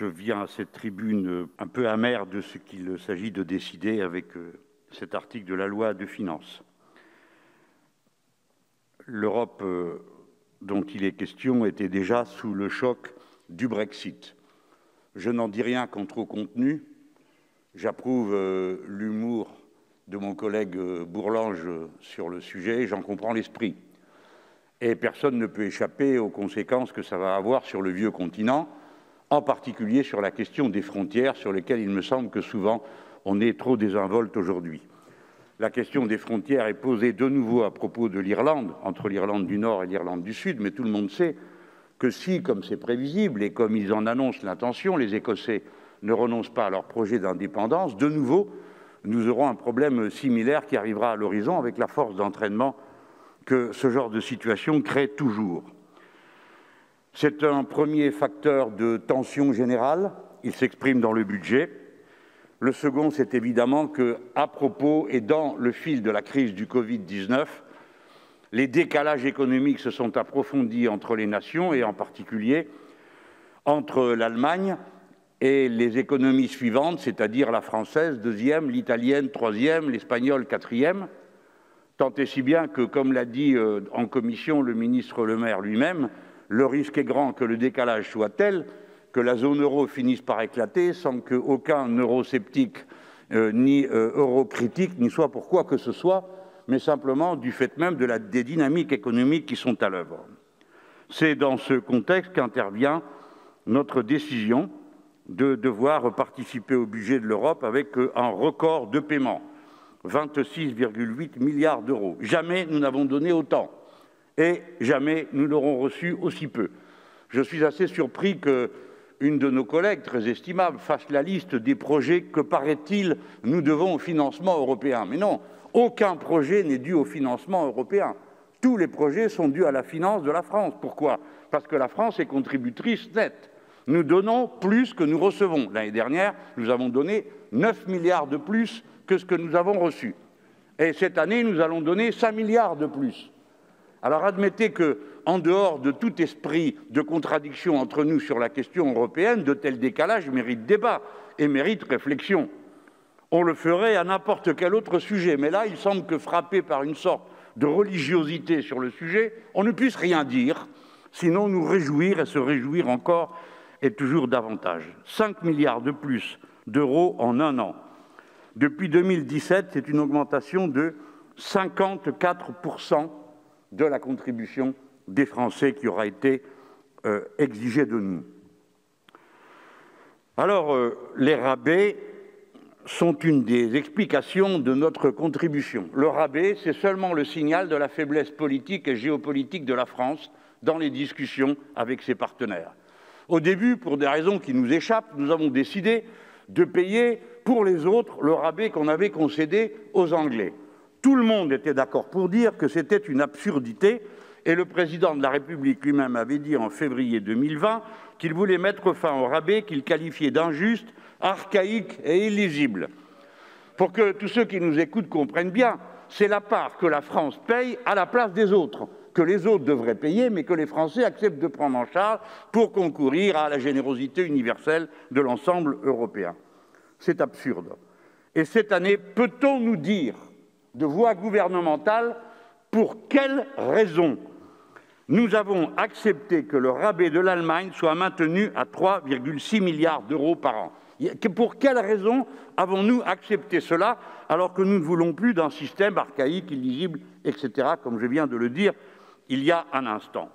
Je viens à cette tribune un peu amer de ce qu'il s'agit de décider avec cet article de la loi de finances. L'Europe dont il est question était déjà sous le choc du Brexit. Je n'en dis rien quant au contenu. J'approuve l'humour de mon collègue Bourlange sur le sujet, j'en comprends l'esprit. Et personne ne peut échapper aux conséquences que ça va avoir sur le vieux continent, en particulier sur la question des frontières, sur lesquelles il me semble que souvent on est trop désinvolte aujourd'hui. La question des frontières est posée de nouveau à propos de l'Irlande, entre l'Irlande du Nord et l'Irlande du Sud, mais tout le monde sait que si, comme c'est prévisible, et comme ils en annoncent l'intention, les Écossais ne renoncent pas à leur projet d'indépendance, de nouveau, nous aurons un problème similaire qui arrivera à l'horizon avec la force d'entraînement que ce genre de situation crée toujours. C'est un premier facteur de tension générale, il s'exprime dans le budget. Le second, c'est évidemment qu'à propos et dans le fil de la crise du Covid-19, les décalages économiques se sont approfondis entre les nations et en particulier entre l'Allemagne et les économies suivantes, c'est-à-dire la française, deuxième, l'italienne, troisième, l'espagnole, quatrième, tant et si bien que, comme l'a dit en commission le ministre Le Maire lui-même, le risque est grand que le décalage soit tel que la zone euro finisse par éclater sans qu'aucun eurosceptique ni eurocritique n'y soit pour quoi que ce soit, mais simplement du fait même des dynamiques économiques qui sont à l'œuvre. C'est dans ce contexte qu'intervient notre décision de devoir participer au budget de l'Europe avec un record de paiement, 26,8 milliards d'euros. Jamais nous n'avons donné autant et jamais nous n'aurons reçu aussi peu. Je suis assez surpris qu'une de nos collègues, très estimable, fasse la liste des projets que, paraît-il, nous devons au financement européen. Mais non, aucun projet n'est dû au financement européen. Tous les projets sont dus à la finance de la France. Pourquoi ? Parce que la France est contributrice nette. Nous donnons plus que nous recevons. L'année dernière, nous avons donné 9 milliards de plus que ce que nous avons reçu. Et cette année, nous allons donner 5 milliards de plus. Alors admettez qu'en dehors de tout esprit de contradiction entre nous sur la question européenne, de tels décalages méritent débat et méritent réflexion. On le ferait à n'importe quel autre sujet, mais là, il semble que frappé par une sorte de religiosité sur le sujet, on ne puisse rien dire, sinon nous réjouir et se réjouir encore et toujours davantage. 5 milliards de plus d'euros en un an. Depuis 2017, c'est une augmentation de 54% de la contribution des Français qui aura été exigée de nous. Alors, les rabais sont une des explications de notre contribution. Le rabais, c'est seulement le signal de la faiblesse politique et géopolitique de la France dans les discussions avec ses partenaires. Au début, pour des raisons qui nous échappent, nous avons décidé de payer pour les autres le rabais qu'on avait concédé aux Anglais. Tout le monde était d'accord pour dire que c'était une absurdité et le président de la République lui-même avait dit en février 2020 qu'il voulait mettre fin au rabais qu'il qualifiait d'injuste, archaïque et illisible. Pour que tous ceux qui nous écoutent comprennent bien, c'est la part que la France paye à la place des autres, que les autres devraient payer, mais que les Français acceptent de prendre en charge pour concourir à la générosité universelle de l'ensemble européen. C'est absurde. Et cette année, peut-on nous dire, de voix gouvernementale, pour quelles raisons nous avons accepté que le rabais de l'Allemagne soit maintenu à 3,6 milliards d'euros par an? Pour quelles raisons avons-nous accepté cela alors que nous ne voulons plus d'un système archaïque, illisible, etc., comme je viens de le dire il y a un instant?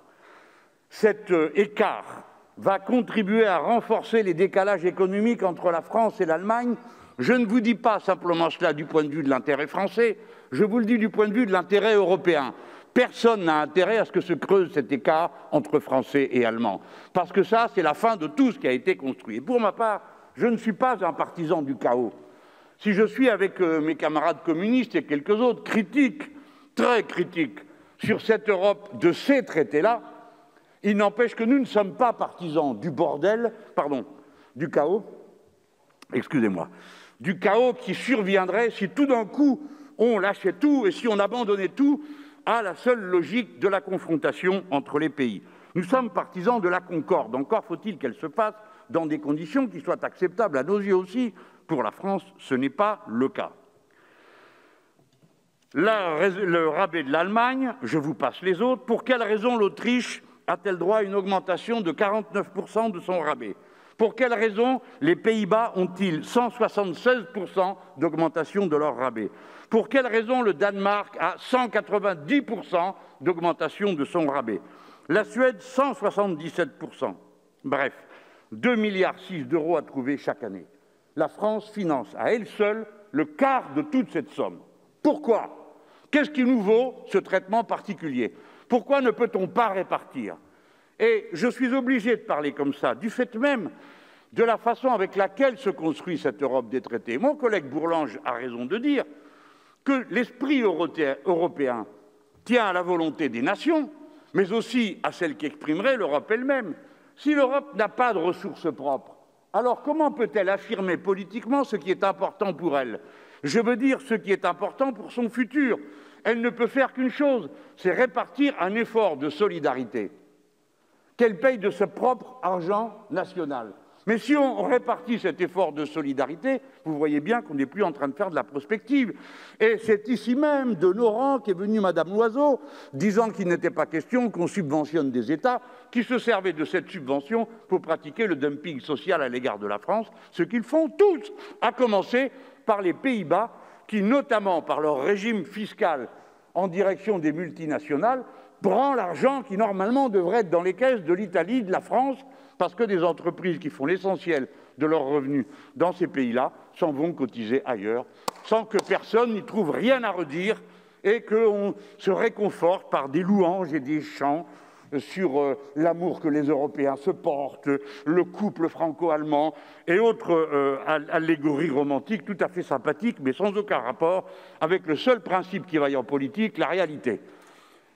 Cet écart va contribuer à renforcer les décalages économiques entre la France et l'Allemagne. Je ne vous dis pas simplement cela du point de vue de l'intérêt français, je vous le dis du point de vue de l'intérêt européen. Personne n'a intérêt à ce que se creuse cet écart entre Français et Allemands, parce que ça, c'est la fin de tout ce qui a été construit. Et pour ma part, je ne suis pas un partisan du chaos. Si je suis avec mes camarades communistes et quelques autres critiques, très critiques, sur cette Europe de ces traités-là, il n'empêche que nous ne sommes pas partisans du bordel, du chaos, du chaos qui surviendrait si tout d'un coup on lâchait tout et si on abandonnait tout à la seule logique de la confrontation entre les pays. Nous sommes partisans de la concorde, encore faut-il qu'elle se fasse dans des conditions qui soient acceptables à nos yeux aussi. Pour la France, ce n'est pas le cas. Le rabais de l'Allemagne, je vous passe les autres. Pour quelle raison l'Autriche a-t-elle droit à une augmentation de 49% de son rabais? Pour quelle raison les Pays-Bas ont-ils 176% d'augmentation de leur rabais? Pour quelle raison le Danemark a 190% d'augmentation de son rabais? La Suède, 177%. Bref, 2,6 milliards d'euros à trouver chaque année. La France finance à elle seule le quart de toute cette somme. Pourquoi? Qu'est-ce qui nous vaut ce traitement particulier? Pourquoi ne peut-on pas répartir? Et je suis obligé de parler comme ça, du fait même de la façon avec laquelle se construit cette Europe des traités. Mon collègue Bourlanges a raison de dire que l'esprit européen tient à la volonté des nations, mais aussi à celle qu'exprimerait l'Europe elle-même. Si l'Europe n'a pas de ressources propres, alors comment peut-elle affirmer politiquement ce qui est important pour elle? Je veux dire ce qui est important pour son futur. Elle ne peut faire qu'une chose, c'est répartir un effort de solidarité qu'elle paye de ce propre argent national. Mais si on répartit cet effort de solidarité, vous voyez bien qu'on n'est plus en train de faire de la prospective. Et c'est ici même, de nos rangs, qu'est venue Madame Loiseau, disant qu'il n'était pas question qu'on subventionne des États qui se servaient de cette subvention pour pratiquer le dumping social à l'égard de la France, ce qu'ils font tous, à commencer par les Pays-Bas, qui, notamment par leur régime fiscal en direction des multinationales, prend l'argent qui, normalement, devrait être dans les caisses de l'Italie, de la France, parce que des entreprises qui font l'essentiel de leurs revenus dans ces pays-là s'en vont cotiser ailleurs, sans que personne n'y trouve rien à redire et qu'on se réconforte par des louanges et des chants sur l'amour que les Européens se portent, le couple franco-allemand et autres allégories romantiques tout à fait sympathiques, mais sans aucun rapport avec le seul principe qui vaille en politique, la réalité.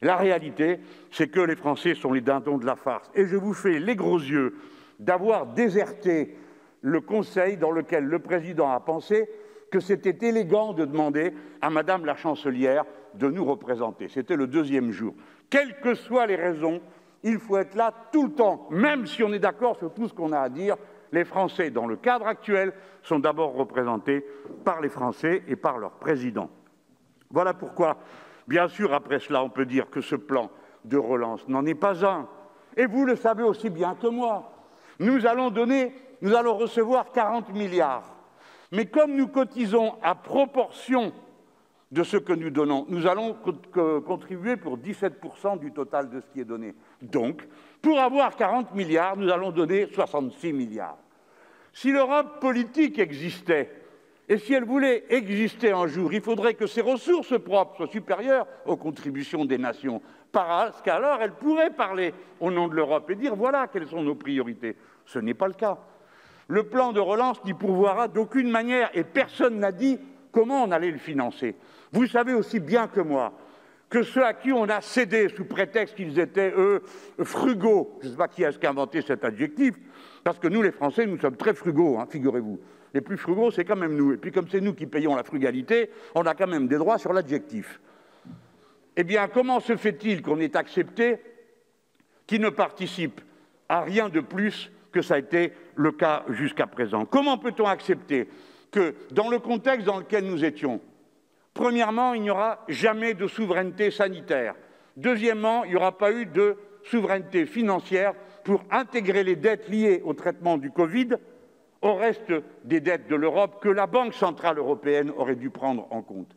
La réalité, c'est que les Français sont les dindons de la farce. Et je vous fais les gros yeux d'avoir déserté le Conseil dans lequel le président a pensé que c'était élégant de demander à Madame la chancelière de nous représenter. C'était le deuxième jour. Quelles que soient les raisons, il faut être là tout le temps, même si on est d'accord sur tout ce qu'on a à dire. Les Français, dans le cadre actuel, sont d'abord représentés par les Français et par leur président. Voilà pourquoi, bien sûr, après cela, on peut dire que ce plan de relance n'en est pas un. Et vous le savez aussi bien que moi. Nous allons recevoir 40 milliards. Mais comme nous cotisons à proportion de ce que nous donnons, nous allons contribuer pour 17% du total de ce qui est donné. Donc, pour avoir 40 milliards, nous allons donner 66 milliards. Si l'Europe politique existait, et si elle voulait exister un jour, il faudrait que ses ressources propres soient supérieures aux contributions des nations. Parce qu'alors, elle pourrait parler au nom de l'Europe et dire « voilà quelles sont nos priorités ». Ce n'est pas le cas. Le plan de relance n'y pourvoira d'aucune manière et personne n'a dit comment on allait le financer. Vous savez aussi bien que moi que ceux à qui on a cédé sous prétexte qu'ils étaient, eux, frugaux, je ne sais pas qui a inventé cet adjectif, parce que nous, les Français, nous sommes très frugaux, hein, figurez-vous. Les plus frugaux, c'est quand même nous. Et puis, comme c'est nous qui payons la frugalité, on a quand même des droits sur l'adjectif. Eh bien, comment se fait-il qu'on ait accepté qu'ils ne participent à rien de plus que ça a été le cas jusqu'à présent? Comment peut-on accepter que, dans le contexte dans lequel nous étions, premièrement, il n'y aura jamais de souveraineté sanitaire. Deuxièmement, il n'y aura pas eu de souveraineté financière pour intégrer les dettes liées au traitement du Covid au reste des dettes de l'Europe que la Banque centrale européenne aurait dû prendre en compte.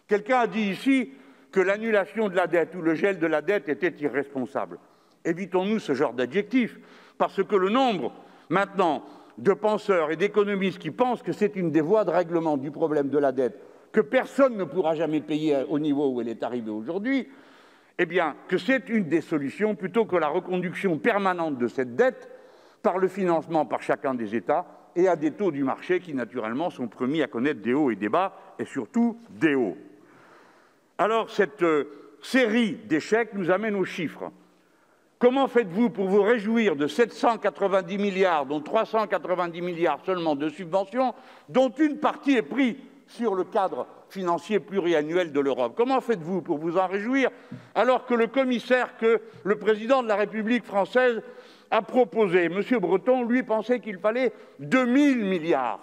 Quelqu'un a dit ici que l'annulation de la dette ou le gel de la dette était irresponsable. Évitons-nous ce genre d'adjectif, parce que le nombre, maintenant, de penseurs et d'économistes qui pensent que c'est une des voies de règlement du problème de la dette, que personne ne pourra jamais payer au niveau où elle est arrivée aujourd'hui, eh bien, que c'est une des solutions, plutôt que la reconduction permanente de cette dette par le financement par chacun des États et à des taux du marché qui, naturellement, sont promis à connaître des hauts et des bas, et surtout des hauts. Alors, cette série d'échecs nous amène aux chiffres. Comment faites-vous pour vous réjouir de 790 milliards, dont 390 milliards seulement de subventions, dont une partie est prise sur le cadre financier pluriannuel de l'Europe? Comment faites-vous pour vous en réjouir, alors que le commissaire que le président de la République française a proposé, M. Breton, lui, pensait qu'il fallait 2000 milliards.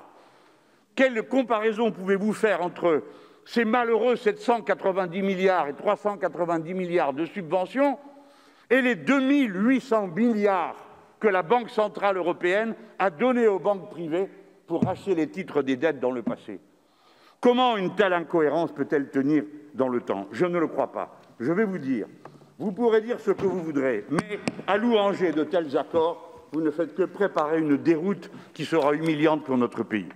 Quelle comparaison pouvez-vous faire entre ces malheureux 790 milliards et 390 milliards de subventions et les 2800 milliards que la Banque centrale européenne a donnés aux banques privées pour racheter les titres des dettes dans le passé? Comment une telle incohérence peut-elle tenir dans le temps? Je ne le crois pas. Je vais vous dire, vous pourrez dire ce que vous voudrez, mais à louanger de tels accords, vous ne faites que préparer une déroute qui sera humiliante pour notre pays.